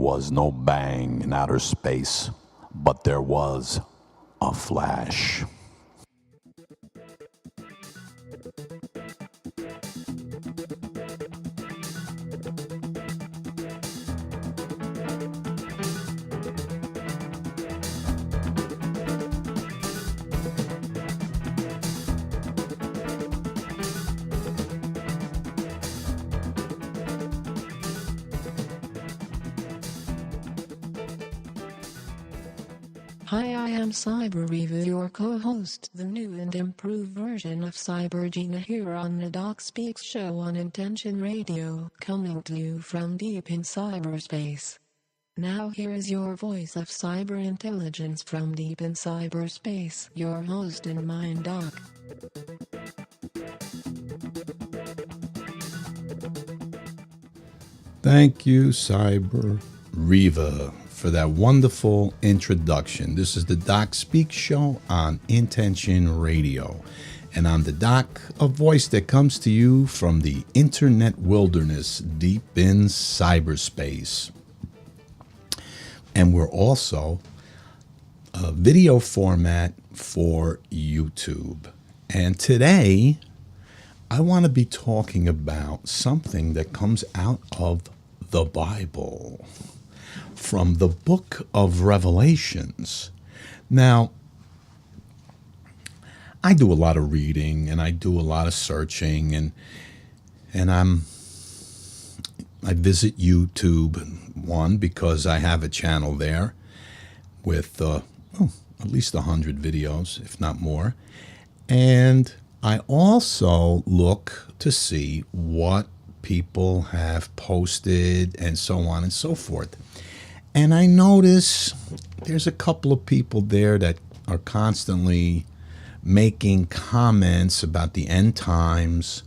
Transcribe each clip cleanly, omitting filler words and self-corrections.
was no bang in outer space, but there was a flash. Hi, I am Cyber Reva, your co-host, the new and improved version of Cyber Gina here on the Doc Speaks show on Intention Radio, coming to you from deep in cyberspace. Now here is your voice of cyber intelligence from deep in cyberspace, your host and mine, Doc. Thank you, Cyber Reva, for that wonderful introduction. This is the Doc Speak show on Intention Radio. And I'm the Doc, a voice that comes to you from the internet wilderness deep in cyberspace. And we're also a video format for YouTube. And today, I want to be talking about something that comes out of the Bible, from the book of Revelations. Now, I do a lot of reading and I do a lot of searching, and I visit YouTube, one, because I have a channel there with at least 100 videos, if not more. And I also look to see what people have posted and so on and so forth. And I notice there's a couple of people there that are constantly making comments about the end times,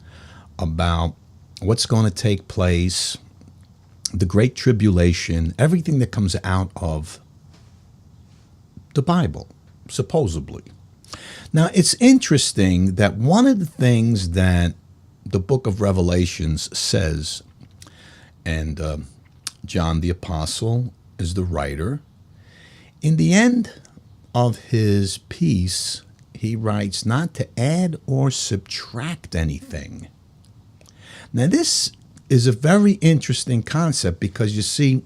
about what's going to take place, the Great Tribulation, everything that comes out of the Bible, supposedly. Now, it's interesting that one of the things that the book of Revelations says, and John the Apostle is the writer, in the end of his piece, he writes not to add or subtract anything. Now, this is a very interesting concept because, you see,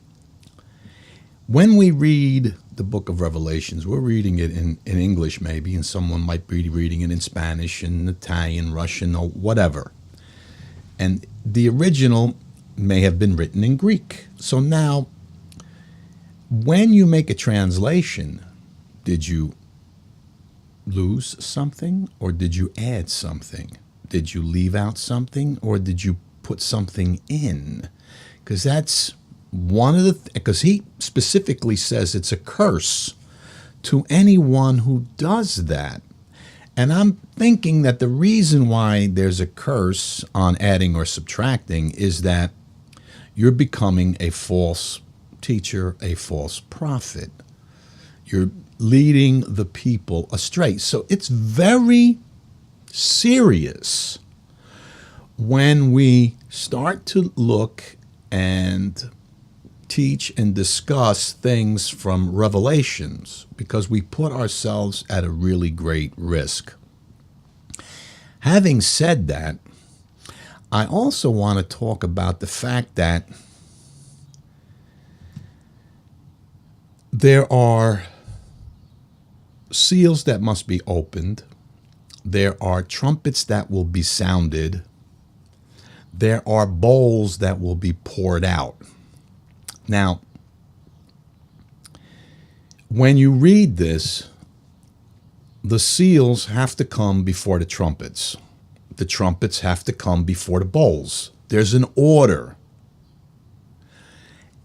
when we read the book of Revelations, we're reading it in English maybe, and someone might be reading it in Spanish and Italian, Russian, or whatever. And the original may have been written in Greek. So now, when you make a translation, did you lose something or did you add something? Did you leave out something or did you put something in? Because that's one of the because he specifically says it's a curse to anyone who does that. And I'm thinking that the reason why there's a curse on adding or subtracting is that you're becoming a false teacher, a false prophet. You're leading the people astray. So it's very serious when we start to look and teach and discuss things from Revelations, because we put ourselves at a really great risk. Having said that, I also want to talk about the fact that there are seals that must be opened. There are trumpets that will be sounded. There are bowls that will be poured out. Now, when you read this, the seals have to come before the trumpets. The trumpets have to come before the bowls. There's an order.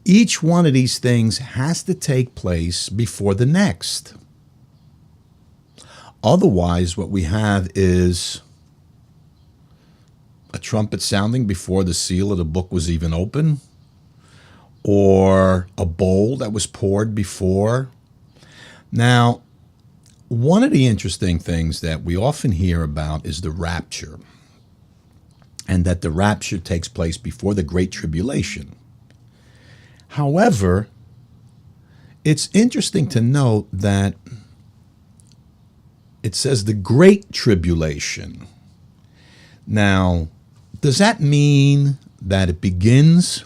Each one of these things has to take place before the next. Otherwise, what we have is a trumpet sounding before the seal of the book was even open, or a bowl that was poured before. Now, one of the interesting things that we often hear about is the rapture, and that the rapture takes place before the Great Tribulation. However, It's interesting to note that it says the Great Tribulation. Now, does that mean that it begins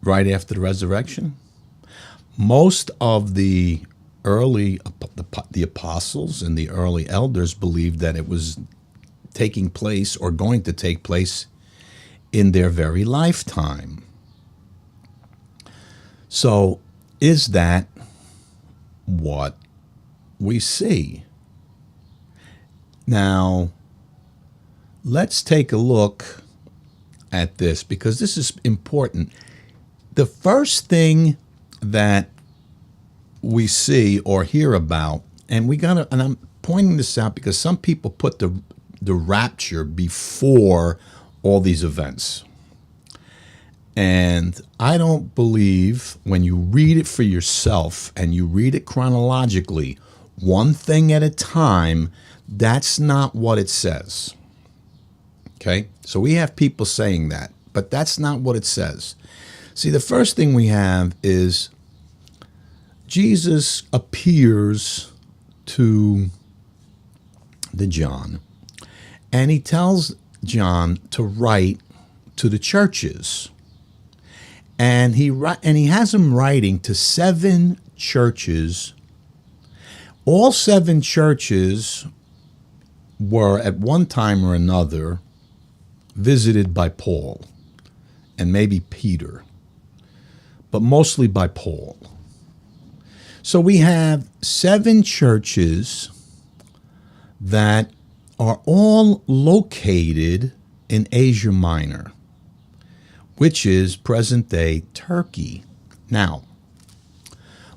right after the resurrection? Most of the the apostles and the early elders believed that it was taking place or going to take place in their very lifetime. So, is that what we see? Now, let's take a look at this because this is important. The first thing that we see or hear about, and I'm pointing this out because some people put the rapture before all these events. And I don't believe when you read it for yourself and you read it chronologically, one thing at a time, that's not what it says. Okay? So we have people saying that, but that's not what it says. See, the first thing we have is Jesus appears to the John, and he tells John to write to the churches. And he has him writing to 7 churches. All 7 churches were at one time or another visited by Paul and maybe Peter, but mostly by Paul. So we have 7 churches that are all located in Asia Minor, which is present-day Turkey. Now,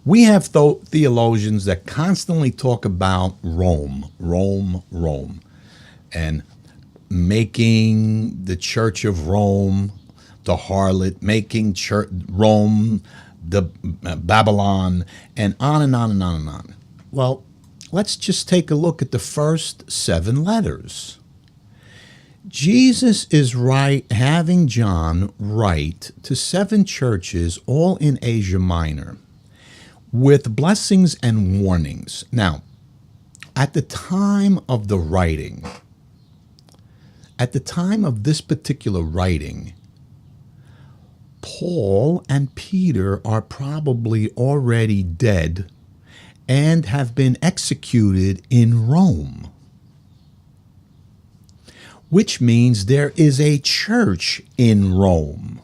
we have theologians that constantly talk about Rome, and making the Church of Rome the harlot, making Rome the Babylon, and on and on and on and on. Well, let's just take a look at the first 7 letters. Jesus is having John write to 7 churches, all in Asia Minor, with blessings and warnings. Now, at the time of the writing, at the time of this particular writing, Paul and Peter are probably already dead and have been executed in Rome, which means there is a church in Rome.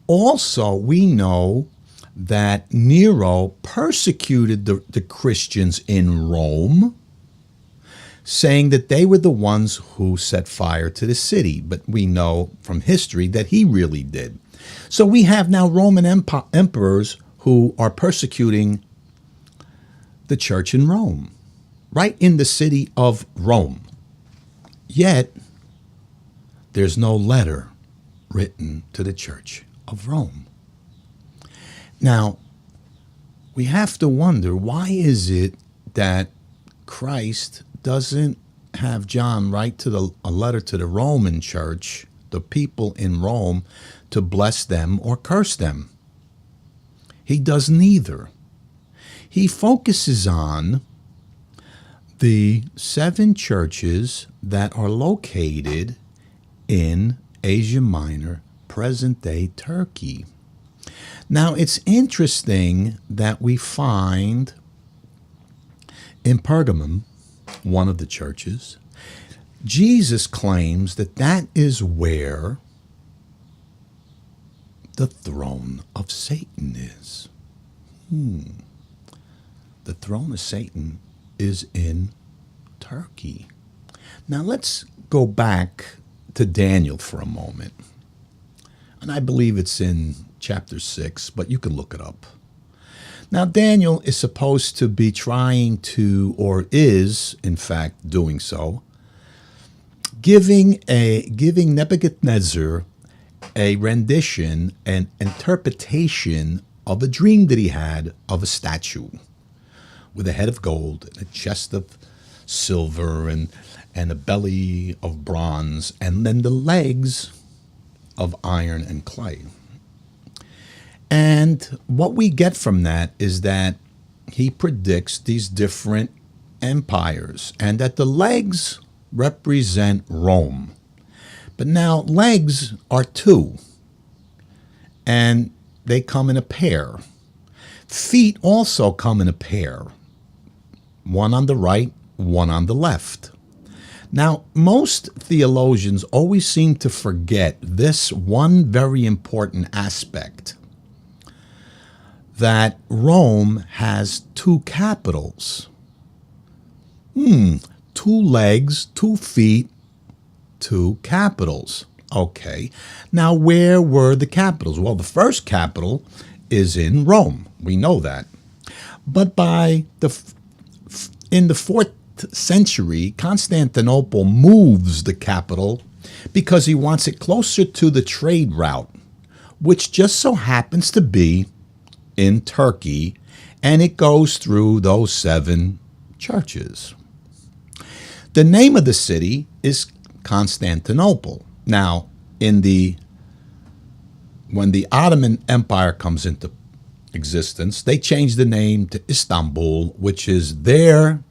Also, we know that Nero persecuted the Christians in Rome, saying that they were the ones who set fire to the city. But we know from history that he really did. So we have now Roman emperors who are persecuting the church in Rome, right in the city of Rome. Yet, there's no letter written to the church of Rome. Now, we have to wonder, why is it that Christ doesn't have John write a letter to the Roman church, the people in Rome, to bless them or curse them? He does neither. He focuses on the 7 churches that are located in Asia Minor, present-day Turkey. Now, it's interesting that we find in Pergamum, one of the churches, Jesus claims that that is where the throne of Satan is. The throne of Satan is in Turkey. Now let's go back to Daniel for a moment. And I believe it's in chapter 6, but you can look it up. Now, Daniel is supposed to be trying to, or is, in fact, doing so, giving Nebuchadnezzar a rendition, an interpretation of a dream that he had of a statue with a head of gold and a chest of silver and a belly of bronze, and then the legs of iron and clay. And what we get from that is that he predicts these different empires and that the legs represent Rome. But now legs are two, and they come in a pair. Feet also come in a pair, one on the right, one on the left. Now, most theologians always seem to forget this one very important aspect, that Rome has two capitals. Two legs, 2 feet, 2 capitals. Okay. Now, where were the capitals? Well, the first capital is in Rome. We know that. But in the 4th century, Constantinople moves the capital because he wants it closer to the trade route, which just so happens to be in Turkey, and it goes through those 7 churches. The name of the city is Constantinople. Now, when the Ottoman Empire comes into existence, they changed the name to Istanbul, which is their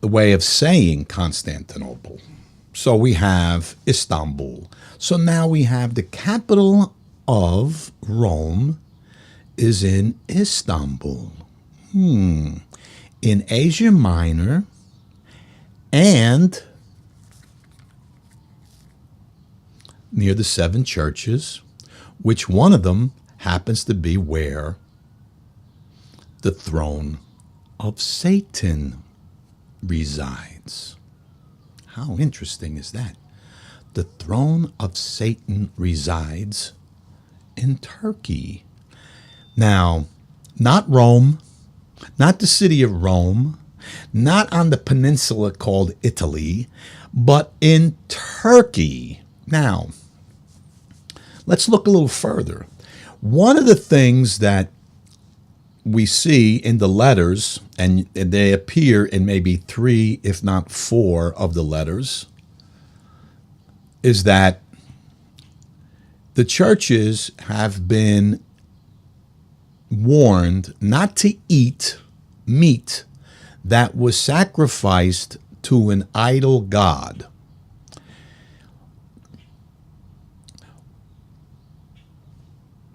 way of saying Constantinople. So we have Istanbul. So now we have the capital of Rome is in Istanbul. In Asia Minor, and near the 7 churches, which one of them happens to be where the throne of Satan resides. How interesting is that? The throne of Satan resides in Turkey. Now, not Rome, not the city of Rome, not on the peninsula called Italy, but in Turkey. Now, let's look a little further. One of the things that we see in the letters, and they appear in maybe 3, if not 4 of the letters, is that the churches have been warned not to eat meat that was sacrificed to an idol god.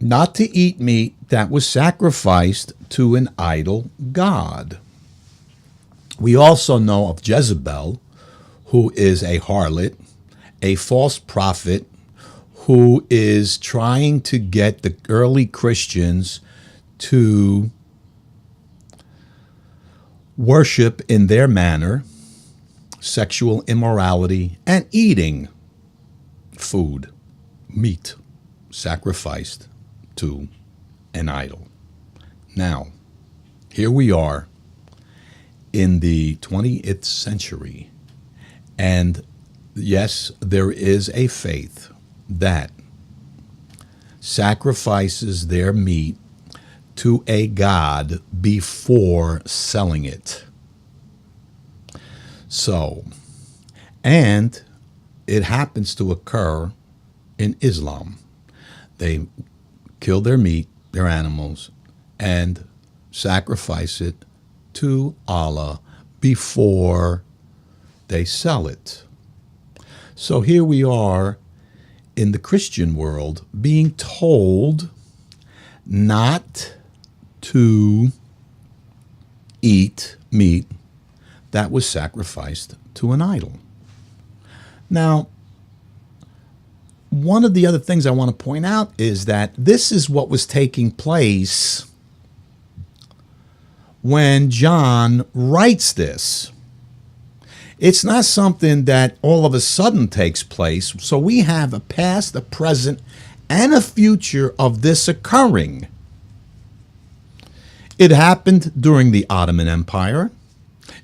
Not to eat meat that was sacrificed to an idol god. We also know of Jezebel, who is a harlot, a false prophet, who is trying to get the early Christians to worship in their manner, sexual immorality, and eating food, meat, sacrificed to an idol. Now, here we are in the 20th century, and yes, there is a faith that sacrifices their meat to a god before selling it. So, and it happens to occur in Islam. They kill their meat, their animals, and sacrifice it to Allah before they sell it. So here we are in the Christian world being told not to eat meat that was sacrificed to an idol. Now, one of the other things I want to point out is that this is what was taking place when John writes this. It's not something that all of a sudden takes place. So we have a past, a present, and a future of this occurring. It happened during the Ottoman Empire.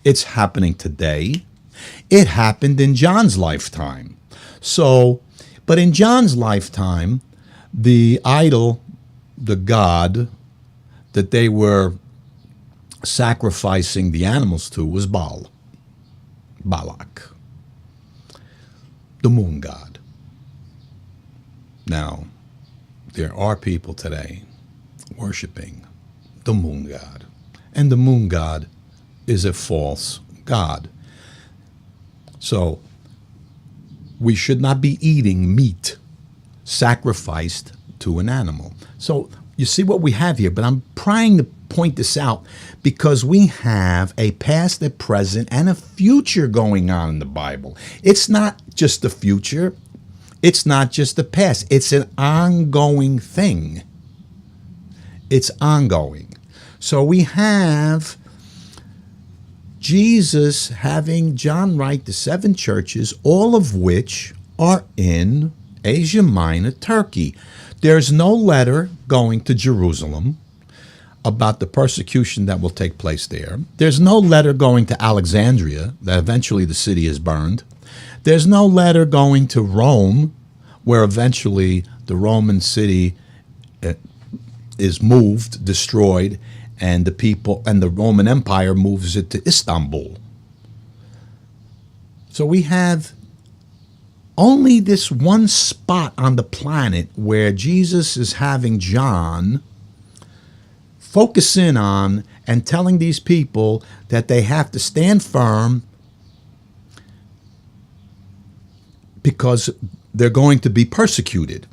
It's happening today. It happened in John's lifetime. But in John's lifetime, the idol, the god that they were sacrificing the animals to was Baal. Balak, the moon god. Now, there are people today worshiping the moon god. And the moon god is a false god. So we should not be eating meat sacrificed to an animal. So you see what we have here, but I'm trying to point this out because we have a past, a present, and a future going on in the Bible. It's not just the future. It's not just the past. It's an ongoing thing. It's ongoing. So we have Jesus having John write the 7 churches, all of which are in Asia Minor, Turkey. There's no letter going to Jerusalem about the persecution that will take place there. There's no letter going to Alexandria, that eventually the city is burned. There's no letter going to Rome, where eventually the Roman city is moved, destroyed, and the people and the Roman Empire moves it to Istanbul. So we have only this one spot on the planet where Jesus is having John focus in on and telling these people that they have to stand firm because they're going to be persecuted.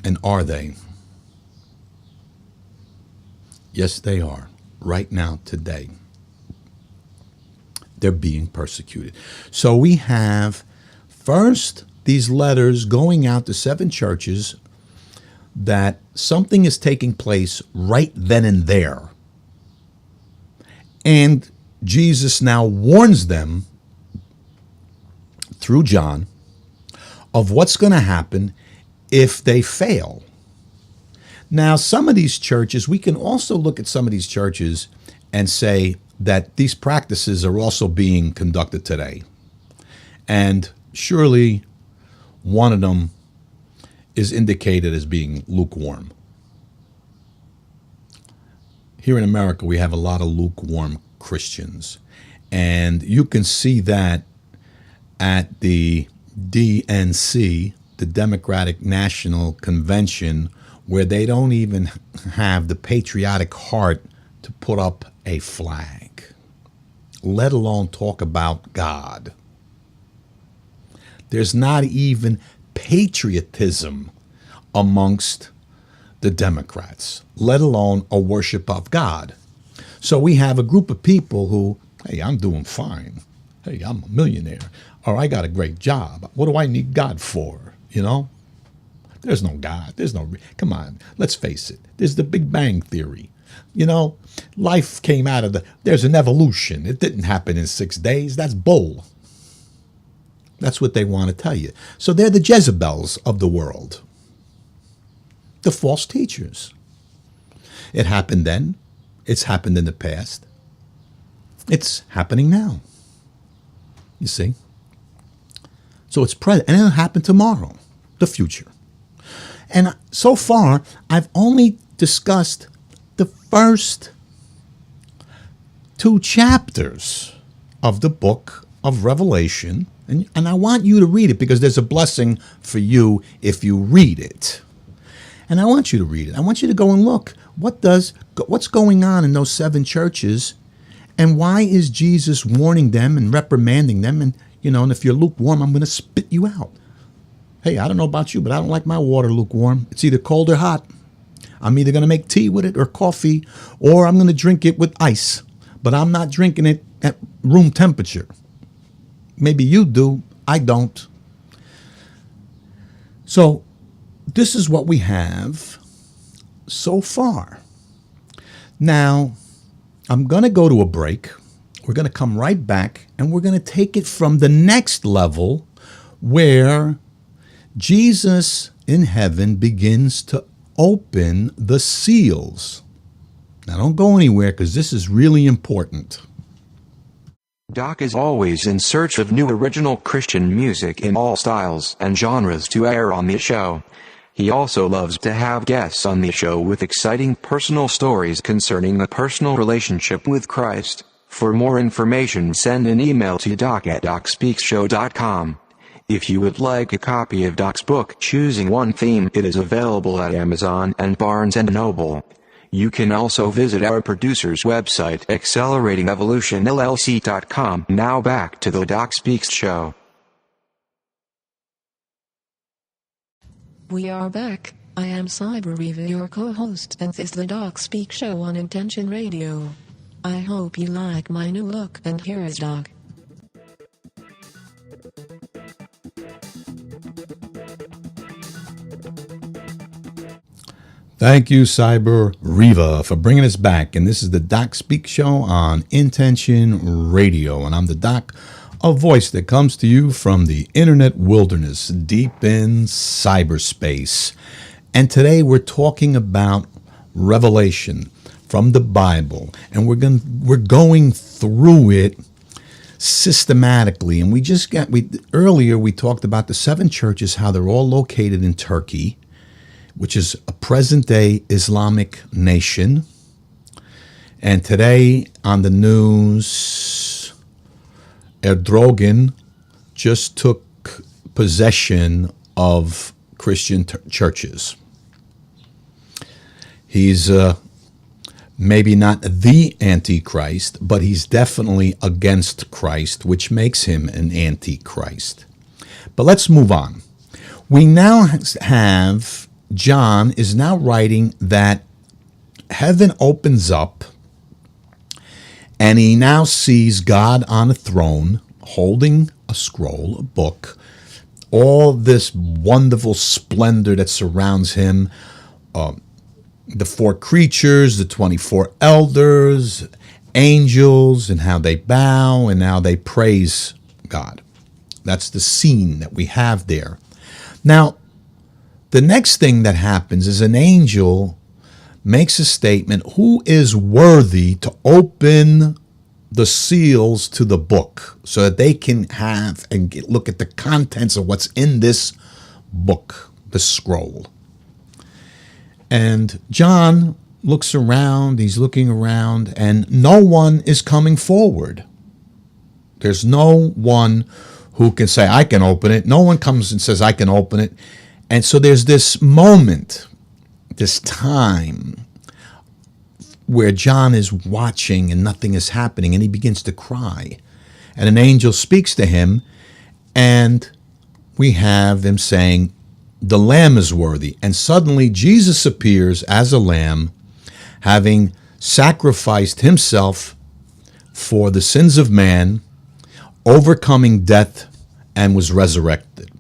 And are they? Yes, they are. Right now, today. They're being persecuted. So we have first these letters going out to 7 churches that something is taking place right then and there. And Jesus now warns them through John of what's going to happen if they fail. Now, some of these churches, we can also look at some of these churches and say that these practices are also being conducted today. And surely one of them is indicated as being lukewarm. Here in America, we have a lot of lukewarm Christians. And you can see that at the DNC, the Democratic National Convention, where they don't even have the patriotic heart to put up a flag, let alone talk about God. There's not even patriotism amongst the Democrats, let alone a worship of God. So we have a group of people who, hey, I'm doing fine. Hey, I'm a millionaire. Or I got a great job. What do I need God for? You know? There's no God. There's no, come on, let's face it. There's the Big Bang Theory. You know, life came out of there's an evolution. It didn't happen in 6 days. That's bull. That's what they want to tell you. So they're the Jezebels of the world. The false teachers. It happened then. It's happened in the past. It's happening now. You see? So it's present, and it'll happen tomorrow, the future. And so far, I've only discussed the first 2 chapters of the book of Revelation. And I want you to read it because there's a blessing for you if you read it. And I want you to read it. I want you to go and look. What's going on in those 7 churches? And why is Jesus warning them and reprimanding them? And, you know, and if you're lukewarm, I'm going to spit you out. Hey, I don't know about you, but I don't like my water lukewarm. It's either cold or hot. I'm either going to make tea with it or coffee, or I'm going to drink it with ice. But I'm not drinking it at room temperature. Maybe you do. I don't. So this is what we have so far. Now, I'm going to go to a break. We're going to come right back, and we're going to take it from the next level where Jesus in heaven begins to open the seals. Now, don't go anywhere because this is really important. Doc is always in search of new original Christian music in all styles and genres to air on the show. He also loves to have guests on the show with exciting personal stories concerning a personal relationship with Christ. For more information, send an email to doc@docspeakshow.com. If you would like a copy of Doc's book Choosing One Theme, it is available at Amazon and Barnes & Noble. You can also visit our producer's website, acceleratingevolutionllc.com. Now back to the Doc Speaks show. We are back. I am Cybereva, your co-host, and this is the Doc Speak show on Intention Radio. I hope you like my new look, and here is Doc. Thank you, Cyber Reva, for bringing us back. And this is the Doc Speak Show on Intention Radio. And I'm the Doc, a voice that comes to you from the internet wilderness deep in cyberspace. And today we're talking about Revelation from the Bible. And we're going through it systematically. And earlier we talked about the 7 churches, how they're all located in Turkey, which is a present-day Islamic nation. And today on the news, Erdogan just took possession of Christian churches. He's maybe not the Antichrist, but he's definitely against Christ, which makes him an Antichrist. But let's move on. We now have... John is now writing that heaven opens up and he now sees God on a throne holding a scroll, a book, all this wonderful splendor that surrounds him, the 4 creatures, the 24 elders, angels, and how they bow and how they praise God. That's the scene that we have there. Now, the next thing that happens is an angel makes a statement, who is worthy to open the seals to the book so that they can have and look at the contents of what's in this book, the scroll. And John looks around, he's looking around, and no one is coming forward. There's no one who can say, I can open it. No one comes and says, I can open it. And so there's this moment, this time, where John is watching and nothing is happening, and he begins to cry. And an angel speaks to him, and we have him saying, the Lamb is worthy. And suddenly Jesus appears as a lamb, having sacrificed himself for the sins of man, overcoming death, and was resurrected.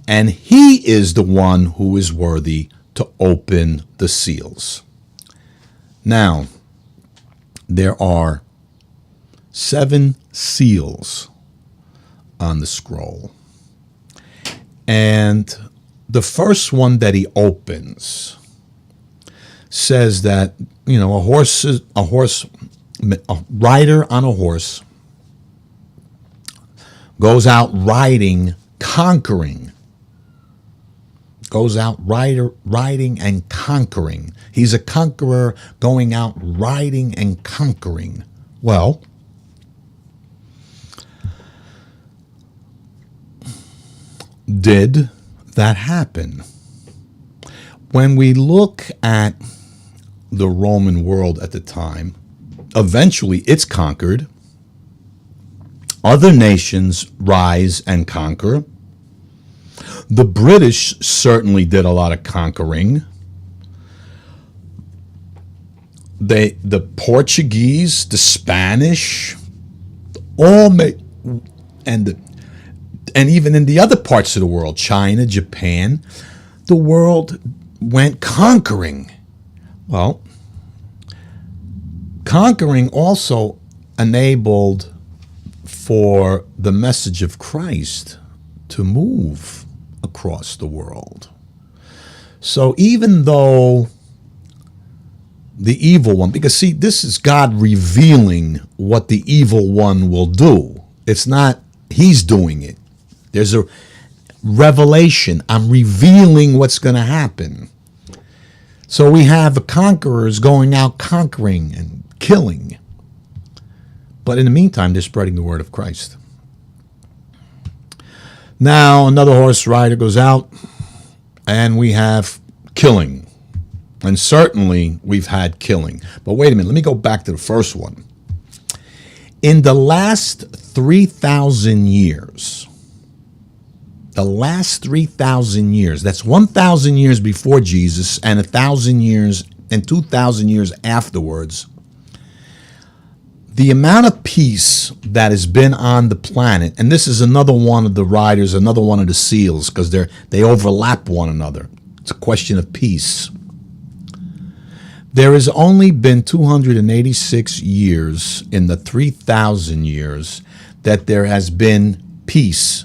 And he is the one who is worthy to open the seals. Now, there are 7 seals on the scroll. And the first one that he opens says that, a rider on a horse goes out riding, conquering. Goes out riding and conquering. He's a conqueror going out riding and conquering. Well, did that happen? When we look at the Roman world at the time, eventually it's conquered. Other nations rise and conquer. The British certainly did a lot of conquering. The Portuguese, the Spanish, all made, and even in the other parts of the world, China, Japan, the world went conquering. Well, conquering also enabled for the message of Christ to move across the world. So even though the evil one, because see, this is God revealing what the evil one will do. It's not he's doing it. There's a revelation. I'm revealing what's going to happen. So we have conquerors going out conquering and killing. But in the meantime, they're spreading the word of Christ. Now another horse rider goes out, and we have killing. And certainly we've had killing. But wait a minute, let me go back to the first one. In the last 3,000 years, that's 1,000 years before Jesus and 1,000 years and 2,000 years afterwards, the amount of peace that has been on the planet, and this is another one of the riders, another one of the seals, because they overlap one another. It's a question of peace. There has only been 286 years in the 3,000 years that there has been peace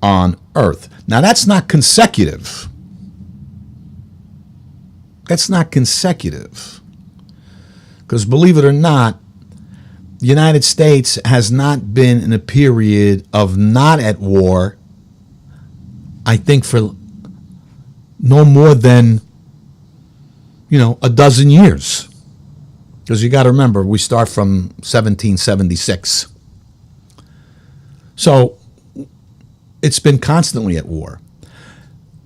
on earth. Now, that's not consecutive. That's not consecutive. Because believe it or not, the United States has not been in a period of not at war, I think, for no more than, a dozen years. Because you got to remember, we start from 1776. So it's been constantly at war.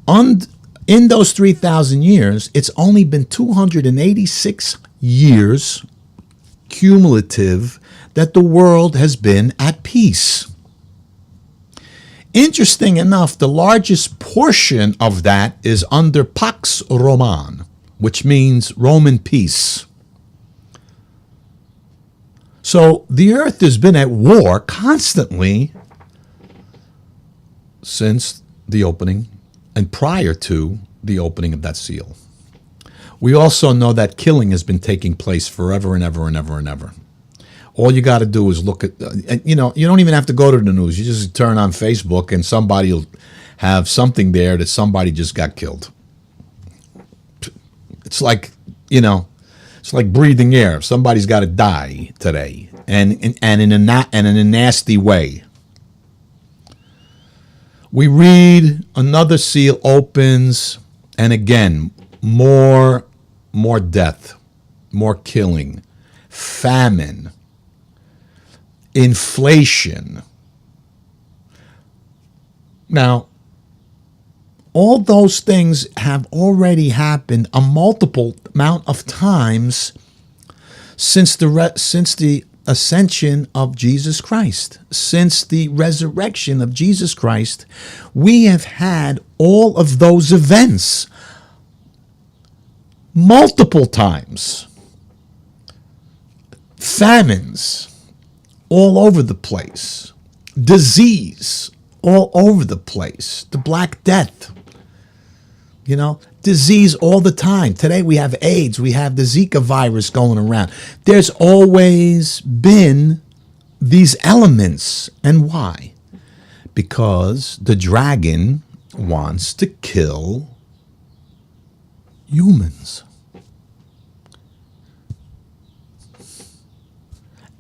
In those 3,000 years, it's only been 286 years cumulative that the world has been at peace. Interesting enough, the largest portion of that is under Pax Romana, which means Roman peace. So the earth has been at war constantly since the opening and prior to the opening of that seal. We also know that killing has been taking place forever and ever and ever and ever. All you got to do is look at, you don't even have to go to the news. You just turn on Facebook and somebody will have something there that somebody just got killed. It's like, it's like breathing air. Somebody's got to die today, and in a nasty way. We read another seal opens, and again, more death, more killing, famine, inflation. Now, all those things have already happened a multiple amount of times since the ascension of Jesus Christ. Since the resurrection of Jesus Christ, we have had all of those events multiple times. Famines all over the place. Disease all over the place. The Black Death. Disease all the time. Today we have AIDS. We have the Zika virus going around. There's always been these elements. And why? Because the dragon wants to kill humans.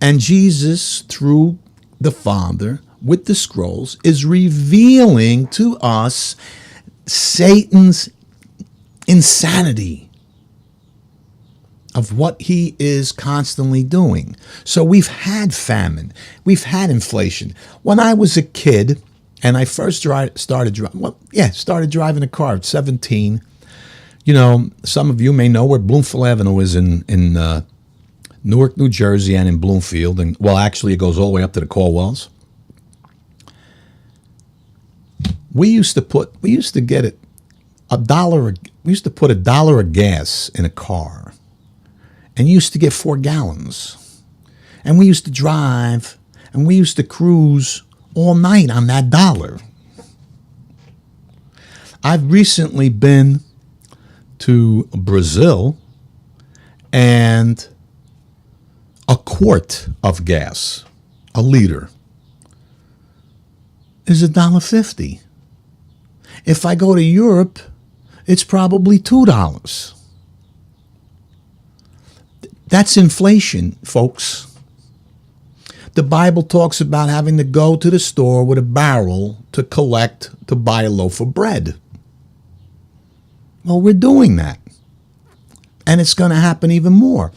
And Jesus, through the Father, with the scrolls, is revealing to us Satan's insanity of what he is constantly doing. So we've had famine. We've had inflation. When I was a kid and I first started driving a car at 17, some of you may know where Bloomfield Avenue is in Newark, New Jersey, and in Bloomfield. And actually it goes all the way up to the Caldwells. We used to put $1 of gas in a car, and used to get 4 gallons. And we used to drive, and we used to cruise all night on that $1. I've recently been to Brazil, and a quart of gas, a liter, is $1.50. If I go to Europe, it's probably $2. That's inflation, folks. The Bible talks about having to go to the store with a barrel to buy a loaf of bread. Well, we're doing that. And it's going to happen even more.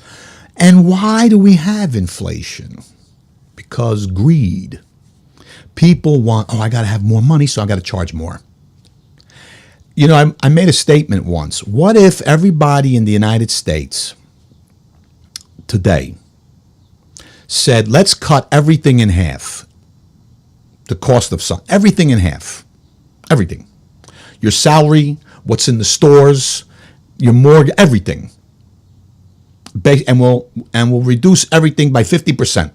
And why do we have inflation? Because greed. People want, oh, I got to have more money, so I got to charge more. You know, I made a statement once. What if everybody in the United States today said, let's cut everything in half? The cost of something, everything in half. Everything. Your salary, what's in the stores, your mortgage, everything. And we'll reduce everything by 50%.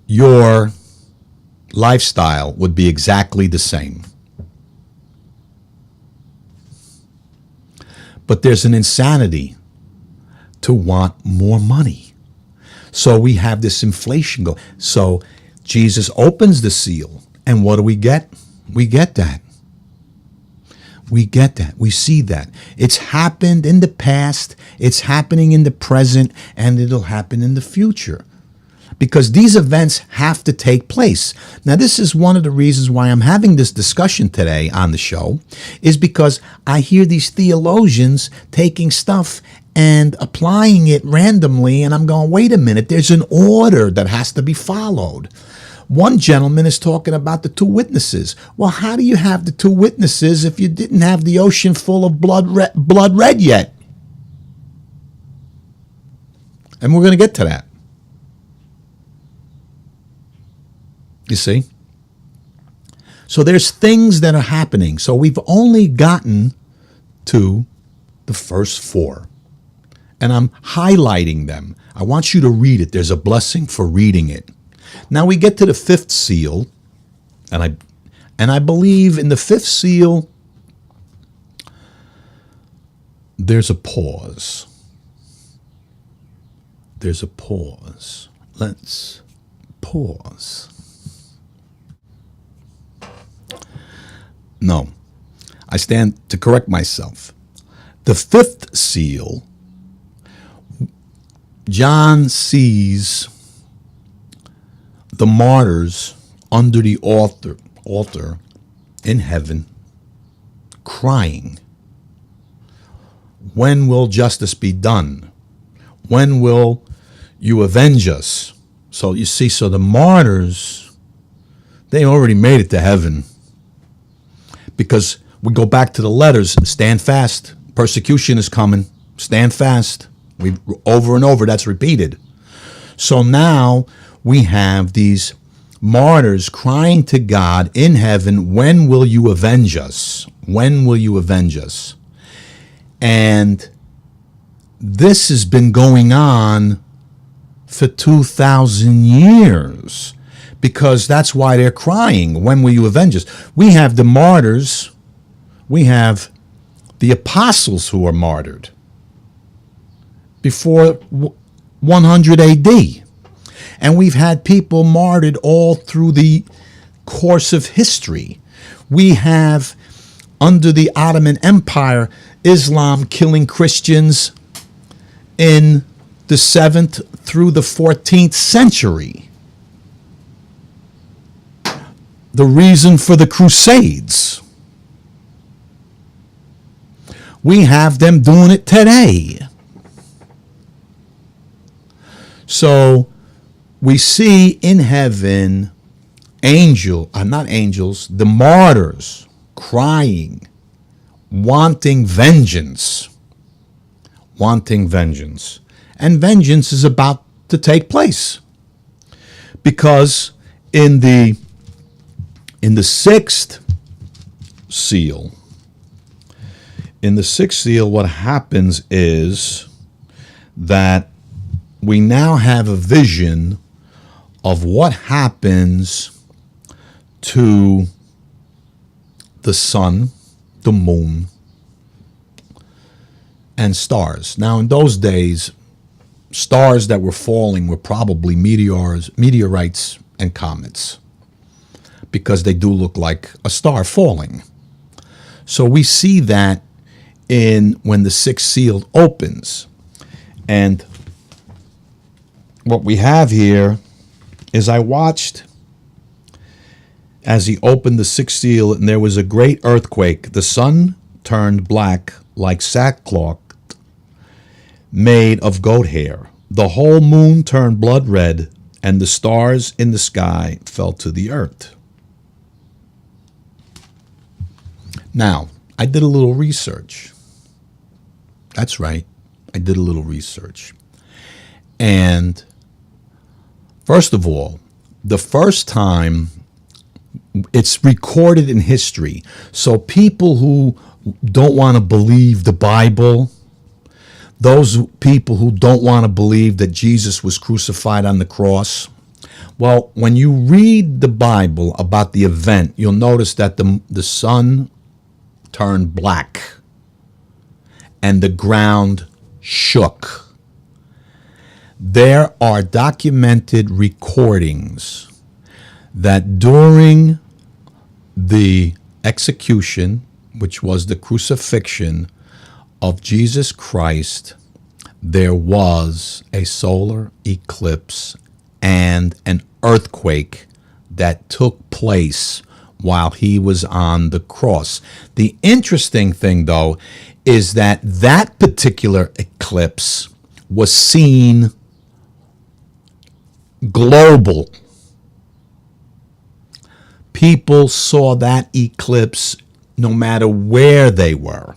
Your lifestyle would be exactly the same. But there's an insanity to want more money. So we have this inflation go. So Jesus opens the seal, and what do we get? We get that. We get that. We see that. It's happened in the past, it's happening in the present, and it'll happen in the future. Because these events have to take place. Now, this is one of the reasons why I'm having this discussion today on the show, is because I hear these theologians taking stuff and applying it randomly, and I'm going, wait a minute, there's an order that has to be followed. One gentleman is talking about the two witnesses. Well, how do you have the two witnesses if you didn't have the ocean full of blood red yet? And we're going to get to that. You see? So there's things that are happening. So we've only gotten to the first four. And I'm highlighting them. I want you to read it. There's a blessing for reading it. Now we get to the fifth seal. And I believe in the fifth seal, there's a pause. There's a pause. Let's pause. No, I stand to correct myself. The fifth seal, John sees the martyrs under the altar in heaven crying. When will justice be done? When will you avenge us? So you see, so the martyrs, they already made it to heaven. Because we go back to the letters, stand fast. Persecution is coming. Stand fast. Over and over, that's repeated. So now we have these martyrs crying to God in heaven, when will you avenge us? When will you avenge us? And this has been going on for 2,000 years. Because that's why they're crying. When will you avenge us? We have the martyrs. We have the apostles who are martyred before 100 AD. And we've had people martyred all through the course of history. We have, under the Ottoman Empire, Islam killing Christians in the 7th through the 14th century. The reason for the Crusades. We have them doing it today. So we see in heaven not angels, the martyrs crying, wanting vengeance. Wanting vengeance. And vengeance is about to take place. Because in the sixth seal, what happens is that we now have a vision of what happens to the sun, the moon, and stars. Now, in those days, stars that were falling were probably meteorites, and comets, because they do look like a star falling. So we see that when the sixth seal opens. And what we have here is, I watched as he opened the sixth seal, and there was a great earthquake. The sun turned black like sackcloth made of goat hair. The whole moon turned blood red, and the stars in the sky fell to the earth. Now, I did a little research. That's right, I did a little research. And first of all, the first time it's recorded in history. So people who don't want to believe the Bible, those people who don't want to believe that Jesus was crucified on the cross, well, when you read the Bible about the event, you'll notice that the sun turned black and the ground shook. There are documented recordings that during the execution, which was the crucifixion of Jesus Christ, there was a solar eclipse and an earthquake that took place while he was on the cross. The interesting thing, though, is that that particular eclipse was seen global. People saw that eclipse no matter where they were.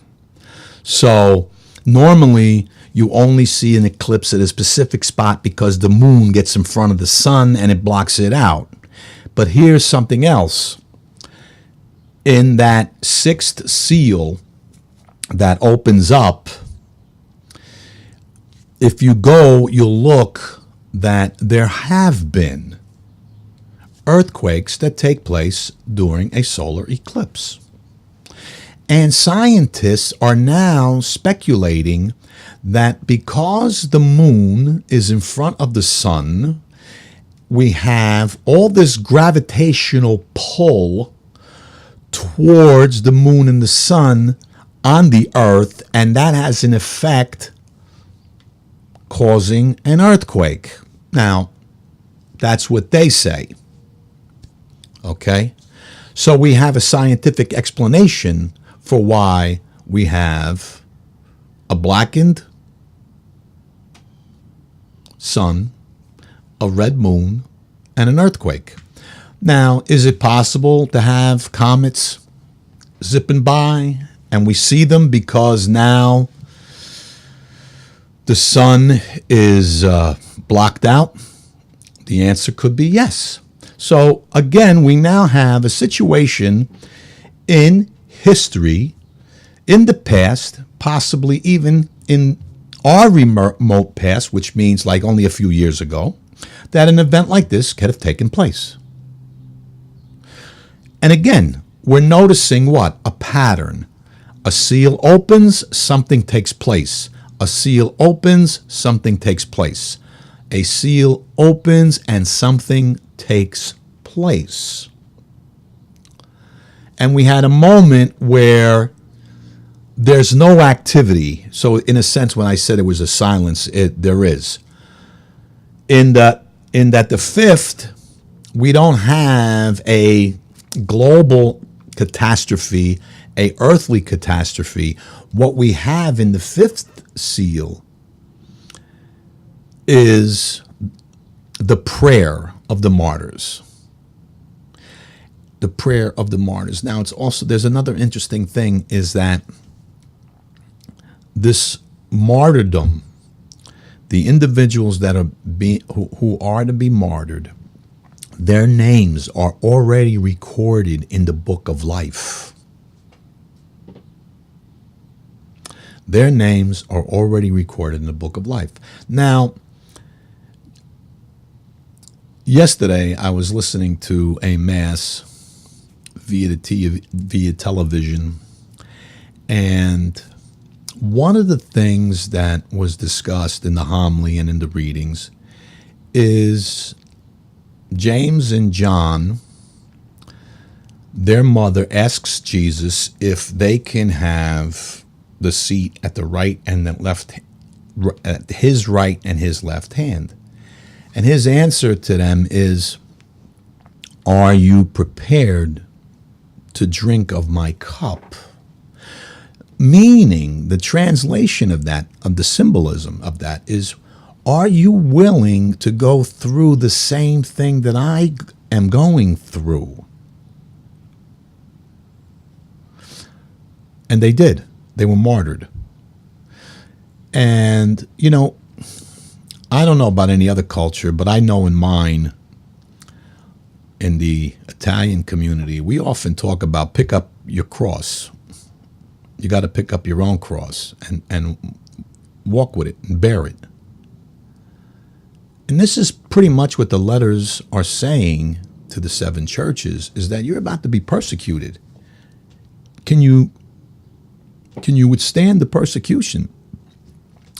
So normally you only see an eclipse at a specific spot because the moon gets in front of the sun and it blocks it out. But here's something else. In that sixth seal that opens up, if you go, you'll look that there have been earthquakes that take place during a solar eclipse. And scientists are now speculating that because the moon is in front of the sun, we have all this gravitational pull towards the moon and the sun on the earth, and that has an effect causing an earthquake. Now, that's what they say. Okay? So we have a scientific explanation for why we have a blackened sun, a red moon, and an earthquake. Now, is it possible to have comets zipping by and we see them because now the sun is blocked out? The answer could be yes. So again, we now have a situation in history, in the past, possibly even in our remote past, which means like only a few years ago, that an event like this could have taken place. And again, we're noticing what? A pattern. A seal opens, something takes place. A seal opens, something takes place. A seal opens and something takes place. And we had a moment where there's no activity. So in a sense, when I said it was a silence, there is. In that the fifth, we don't have a global catastrophe, a earthly catastrophe. What we have in the fifth seal is the prayer of the martyrs. The prayer of the martyrs. Now, it's also, there's another interesting thing, is that this martyrdom, the individuals that are who are to be martyred, their names are already recorded in the book of life. Their names are already recorded in the book of life. Now, yesterday I was listening to a mass via television, and one of the things that was discussed in the homily and in the readings is James and John. Their mother asks Jesus if they can have the seat at the right and the left, at his right and his left hand. And his answer to them is, "Are you prepared to drink of my cup?" Meaning, the translation of that, of the symbolism of that is, Are you willing to go through the same thing that I am going through? And they did. They were martyred. And, you know, I don't know about any other culture, but I know in mine, in the Italian community, we often talk about pick up your cross. You got to pick up your own cross and walk with it and bear it. And this is pretty much what the letters are saying to the 7 churches, is that you're about to be persecuted. Can you withstand the persecution?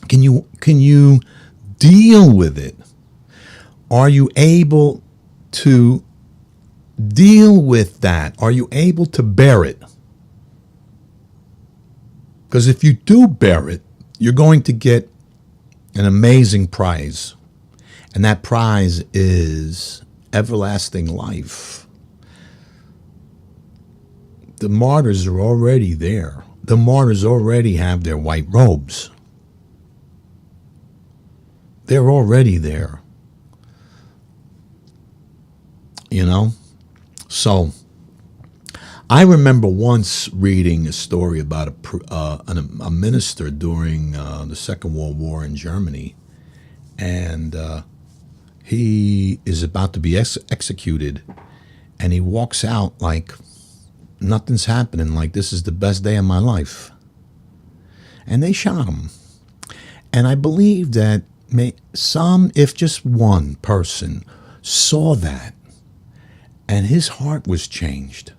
Can you deal with it? Are you able to deal with that? Are you able to bear it? Because if you do bear it, you're going to get an amazing prize. And that prize is everlasting life. The martyrs are already there. The martyrs already have their white robes. They're already there. You know? So, I remember once reading a story about a minister during the Second World War in Germany. And he is about to be executed. And he walks out like nothing's happening, like this is the best day of my life. And they shot him. And I believe that some, if just one person, saw that, and his heart was changed,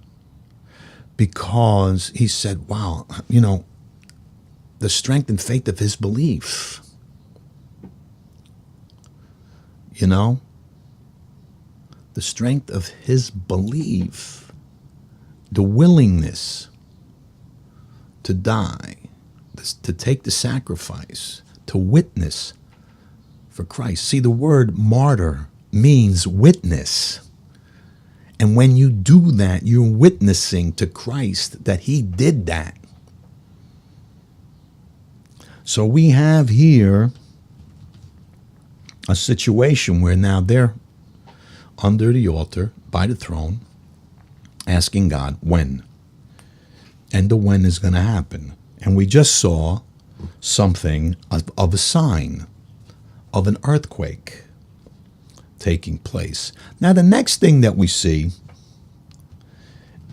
because he said, wow, you know, the strength and faith of his belief, you know, the strength of his belief, the willingness to die, to take the sacrifice, to witness for Christ. See, the word martyr means witness. And when you do that, you're witnessing to Christ that he did that. So we have here a situation where now they're under the altar by the throne asking God when. And the when is going to happen. And we just saw something of a sign of an earthquake taking place. Now, the next thing that we see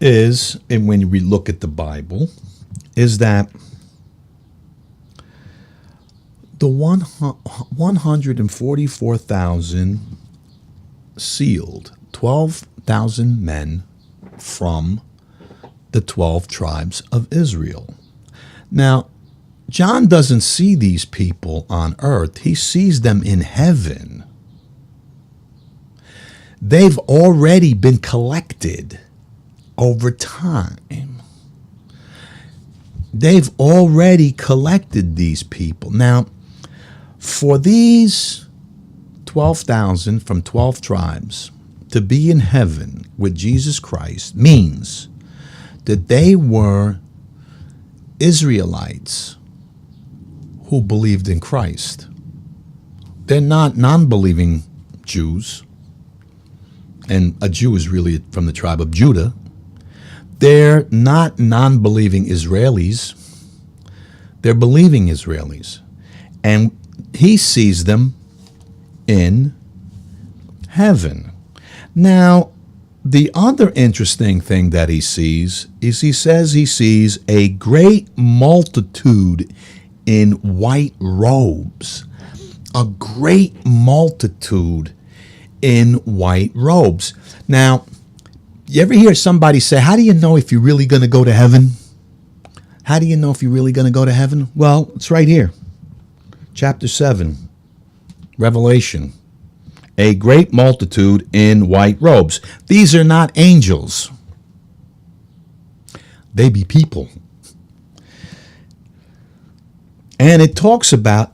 is, and when we look at the Bible, is that the 144,000 sealed, 12,000 men from the 12 tribes of Israel. Now, John doesn't see these people on earth. He sees them in heaven. They've already been collected over time. They've already collected these people. Now, for these 12,000 from 12 tribes to be in heaven with Jesus Christ means that they were Israelites who believed in Christ. They're not non-believing Jews. And a Jew is really from the tribe of Judah. They're not non-believing Israelis. They're believing Israelis. And he sees them in heaven. Now, the other interesting thing that he sees is he says he sees a great multitude in white robes. A great multitude in white robes. Now, you ever hear somebody say, how do you know if you're really going to go to heaven? How do you know if you're really going to go to heaven? Well, it's right here. Chapter 7, Revelation. A great multitude in white robes. These are not angels. They be people. And it talks about,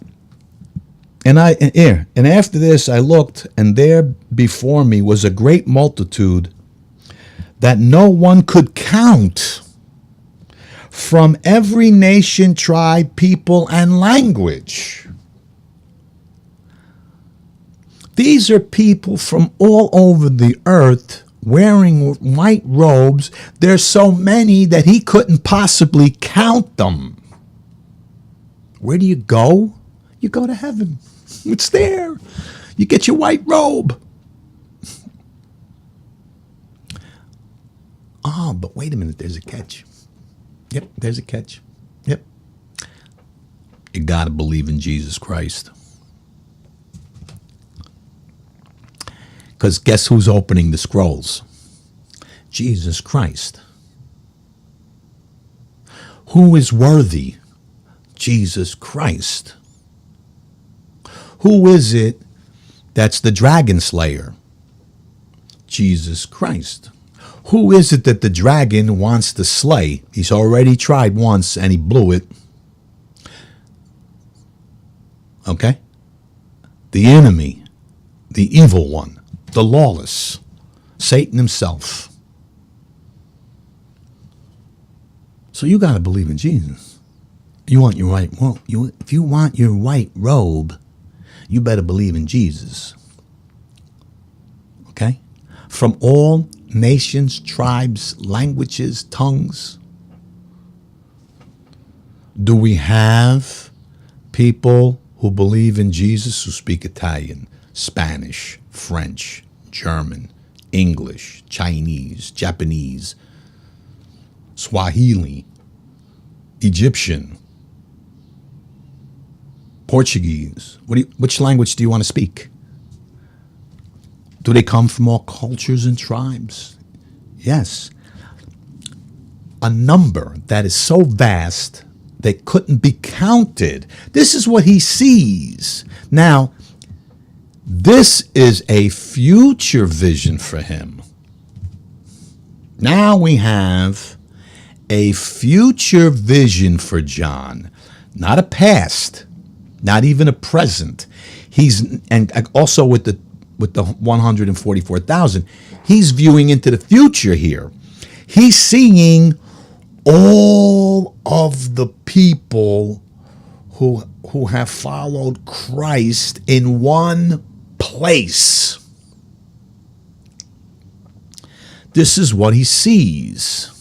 and after this I looked, and there before me was a great multitude that no one could count, from every nation, tribe, people, and language. These are people from all over the earth wearing white robes. There's so many that he couldn't possibly count them. Where do you go? You go to heaven. It's there. You get your white robe. Oh, but wait a minute. There's a catch. Yep, there's a catch. Yep. You got to believe in Jesus Christ. Because guess who's opening the scrolls? Jesus Christ. Who is worthy? Jesus Christ. Who is it that's the dragon slayer? Jesus Christ. Who is it that the dragon wants to slay? He's already tried once and he blew it. Okay? The enemy, the evil one, the lawless, Satan himself. So you got to believe in Jesus. You want your white, well, if you want your white robe, you better believe in Jesus. Okay? From all nations, tribes, languages, tongues. Do we have people who believe in Jesus who speak Italian, Spanish, French, German, English, Chinese, Japanese, Swahili, Egyptian, Portuguese? Which language do you want to speak? Do they come from all cultures and tribes? Yes. A number that is so vast they couldn't be counted. This is what he sees. Now, this is a future vision for him. Now we have a future vision for John, not a past, not even a present. And also with the 144,000, he's viewing into the future here. He's seeing all of the people who have followed Christ in one place. This is what he sees,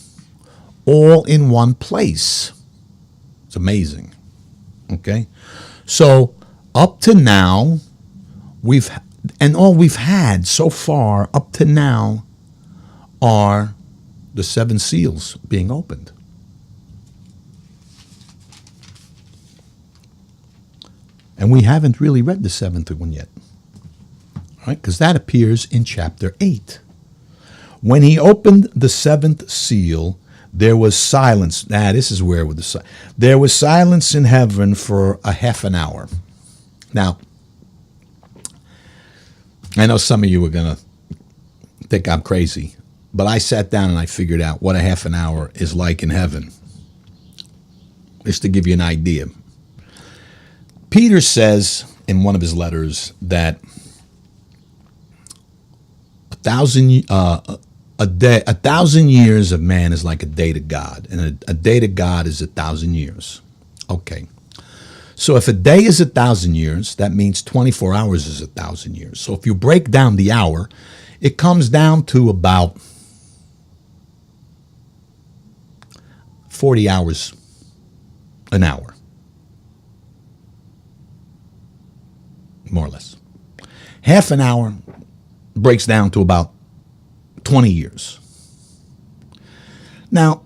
all in one place. It's amazing. Okay? So up to now, all we've had so far up to now are the 7 seals being opened. And we haven't really read the 7th one yet. All right, because that appears in chapter 8. When he opened the 7th seal, there was silence. This is where there was silence in heaven for a half an hour. Now, I know some of you are going to think I'm crazy, but I sat down and I figured out what a half an hour is like in heaven, just to give you an idea. Peter says in one of his letters that 1,000 years of man is like a day to God, and a day to God is 1,000 years. Okay. So if a day is 1,000 years, that means 24 hours is 1,000 years. So if you break down the hour, it comes down to about 40 hours an hour. More or less. Half an hour breaks down to about 20 years. Now,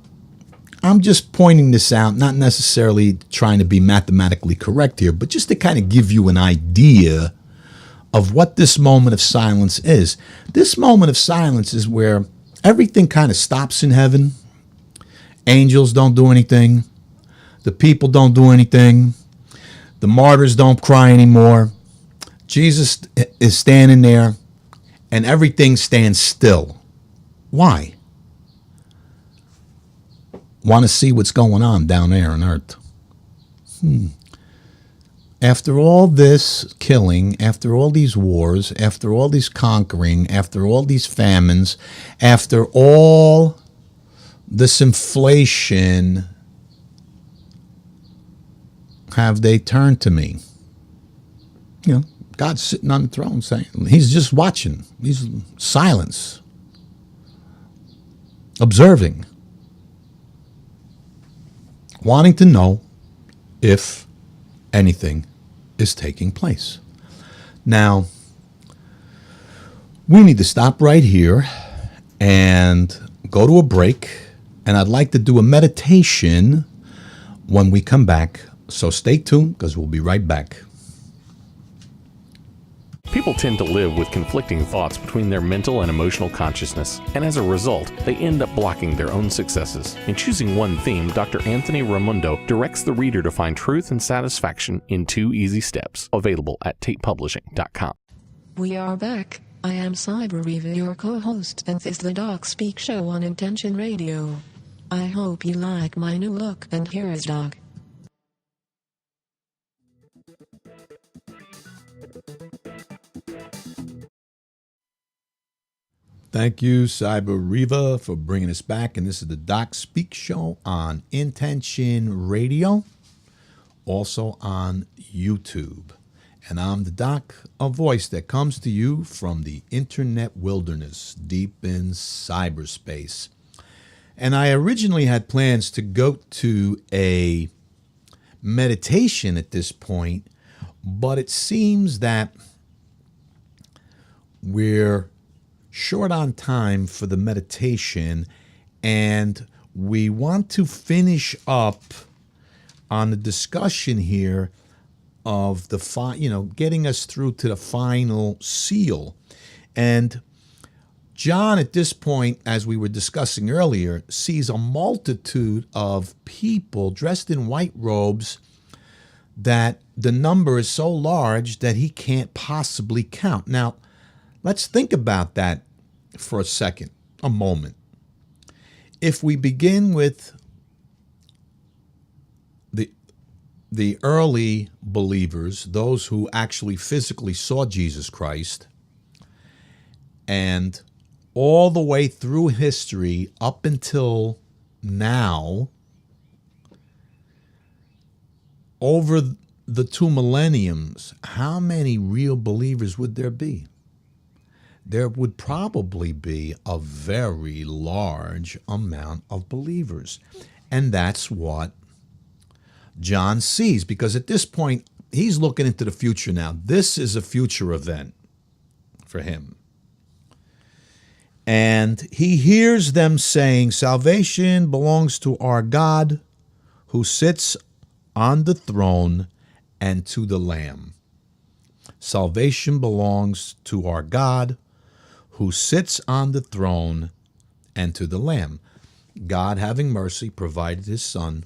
I'm just pointing this out, not necessarily trying to be mathematically correct here, but just to kind of give you an idea of what this moment of silence is. This moment of silence is where everything kind of stops in heaven. Angels don't do anything. The people don't do anything. The martyrs don't cry anymore. Jesus is standing there, and everything stands still. Why? Want to see what's going on down there on earth. After all this killing, after all these wars, after all this conquering, after all these famines, after all this inflation, have they turned to me? God's sitting on the throne saying, he's just watching. He's silence, observing, wanting to know if anything is taking place. Now, we need to stop right here and go to a break, and I'd like to do a meditation when we come back. So stay tuned, because we'll be right back. People tend to live with conflicting thoughts between their mental and emotional consciousness, and as a result, they end up blocking their own successes. In choosing one theme, Dr. Anthony Raimondo directs the reader to find truth and satisfaction in 2 easy steps, available at tapepublishing.com. We are back. I am Cybereva, your co-host, and this is the Doc Speak Show on Intention Radio. I hope you like my new look, and here is Doc. Thank you, Cybereva, for bringing us back. And this is the Doc Speak Show on Intention Radio, also on YouTube. And I'm the Doc, a voice that comes to you from the internet wilderness, deep in cyberspace. And I originally had plans to go to a meditation at this point, but it seems that we're short on time for the meditation, and we want to finish up on the discussion here of the getting us through to the final seal. And John, at this point, as we were discussing earlier, sees a multitude of people dressed in white robes that the number is so large that he can't possibly count. Now, let's think about that for a second, a moment. If we begin with the early believers, those who actually physically saw Jesus Christ, and all the way through history up until now, over the 2 millenniums, how many real believers would there be? There would probably be a very large amount of believers. And that's what John sees, because at this point, he's looking into the future now. This is a future event for him. And he hears them saying, salvation belongs to our God who sits on the throne and to the Lamb. Salvation belongs to our God who sits on the throne and to the Lamb. God, having mercy, provided his Son,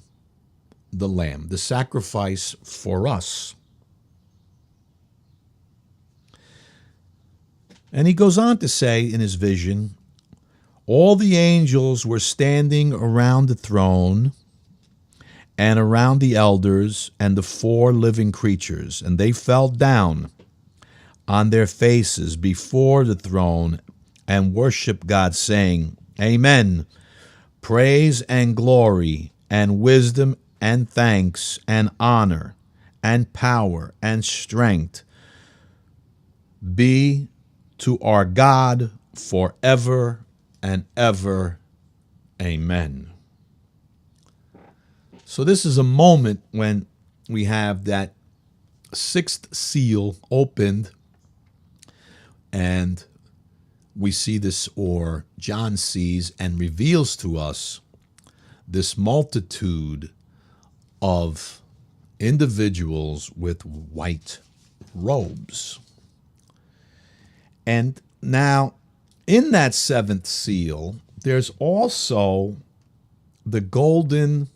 the Lamb, the sacrifice for us. And he goes on to say in his vision, all the angels were standing around the throne and around the elders and the 4 living creatures, and they fell down on their faces before the throne and worshiped God, saying, Amen. Praise and glory and wisdom and thanks and honor and power and strength be to our God forever and ever. Amen. So this is a moment when we have that 6th seal opened, and we see this, or John sees and reveals to us this multitude of individuals with white robes. And now, in that 7th seal, there's also the golden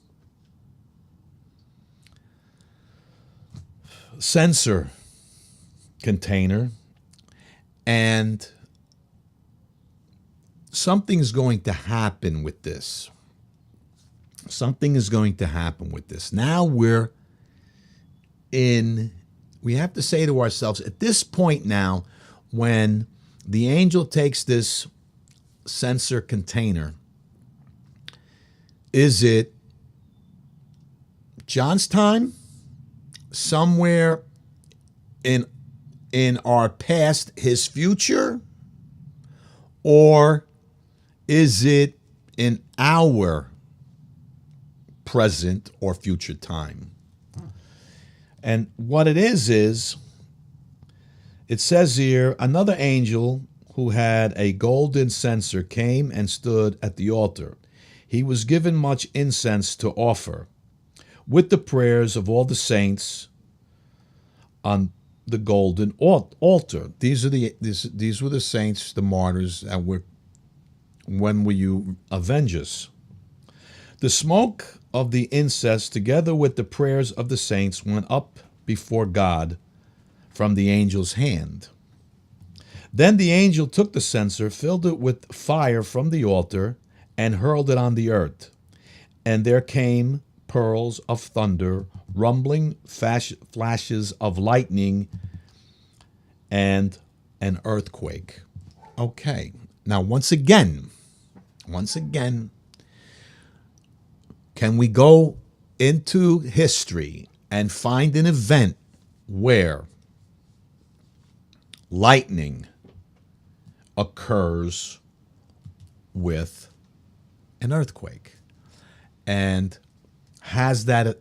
censer container, and something's going to happen with this. Something is going to happen with this. Now we have to say to ourselves, at this point now, when the angel takes this censer container, is it John's time, somewhere in in our past his future, or is it in our present or future time? And what it is it says here, another angel who had a golden censer came and stood at the altar. He was given much incense to offer, with the prayers of all the saints on the golden altar. These were the saints, the martyrs, and when will you avenge us? The smoke of the incense, together with the prayers of the saints, went up before God from the angel's hand. Then the angel took the censer, filled it with fire from the altar, and hurled it on the earth. And there came pearls of thunder, rumbling flashes of lightning, and an earthquake. Okay, now once again, can we go into history and find an event where lightning occurs with an earthquake? And has an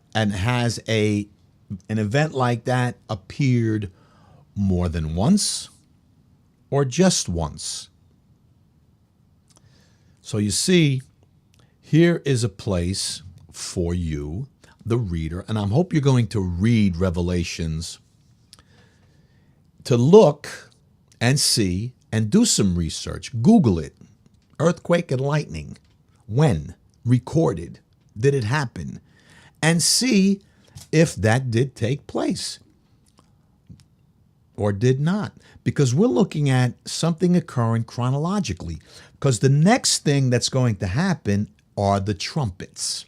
event like that appeared more than once or just once? So you see, here is a place for you, the reader, and I hope you're going to read Revelations to look and see and do some research. Google it. Earthquake and lightning. When? Recorded. Did it happen? And see if that did take place or did not. Because we're looking at something occurring chronologically. Because the next thing that's going to happen are the trumpets.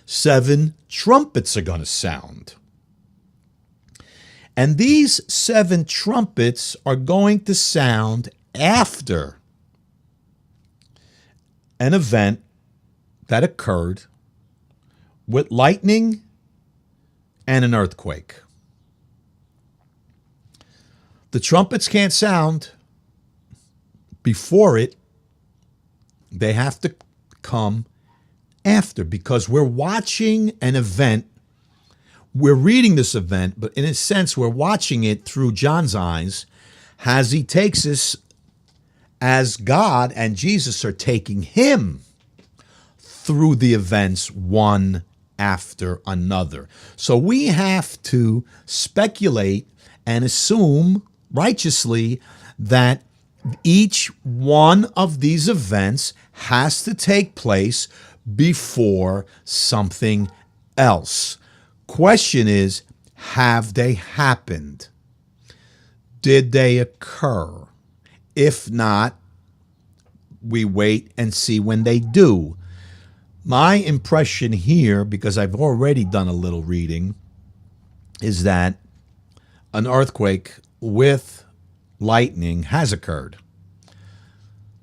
7 trumpets are going to sound. And these 7 trumpets are going to sound after an event that occurred with lightning and an earthquake. The trumpets can't sound before it. They have to come after, because we're watching an event. We're reading this event, but in a sense, we're watching it through John's eyes as he takes us, as God and Jesus are taking him through the events one after another. So we have to speculate and assume righteously that each one of these events has to take place before something else. Question is, have they happened? Did they occur? If not, we wait and see when they do. My impression here, because I've already done a little reading, is that an earthquake with lightning has occurred.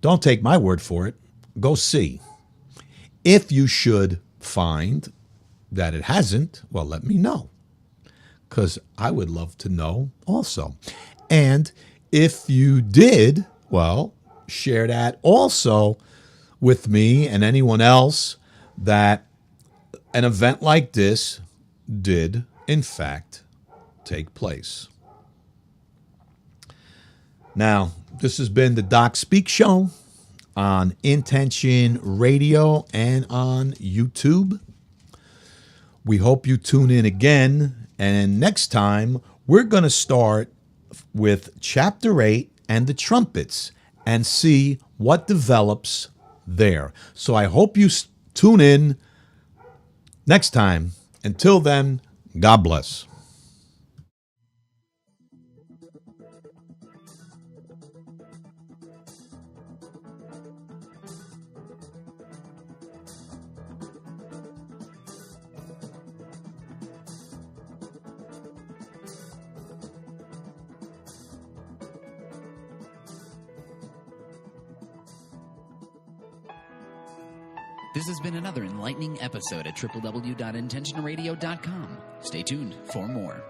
Don't take my word for it. Go see. If you should find that it hasn't, well, let me know, because I would love to know also. And if you did, well, share that also with me and anyone else, that an event like this did, in fact, take place. Now, this has been the Doc Speak Show on Intention Radio and on YouTube. We hope you tune in again. And next time, we're going to start with Chapter 8 and the trumpets and see what develops there. So I hope you tune in next time. Until then, God bless. This has been another enlightening episode at www.intentionradio.com. Stay tuned for more.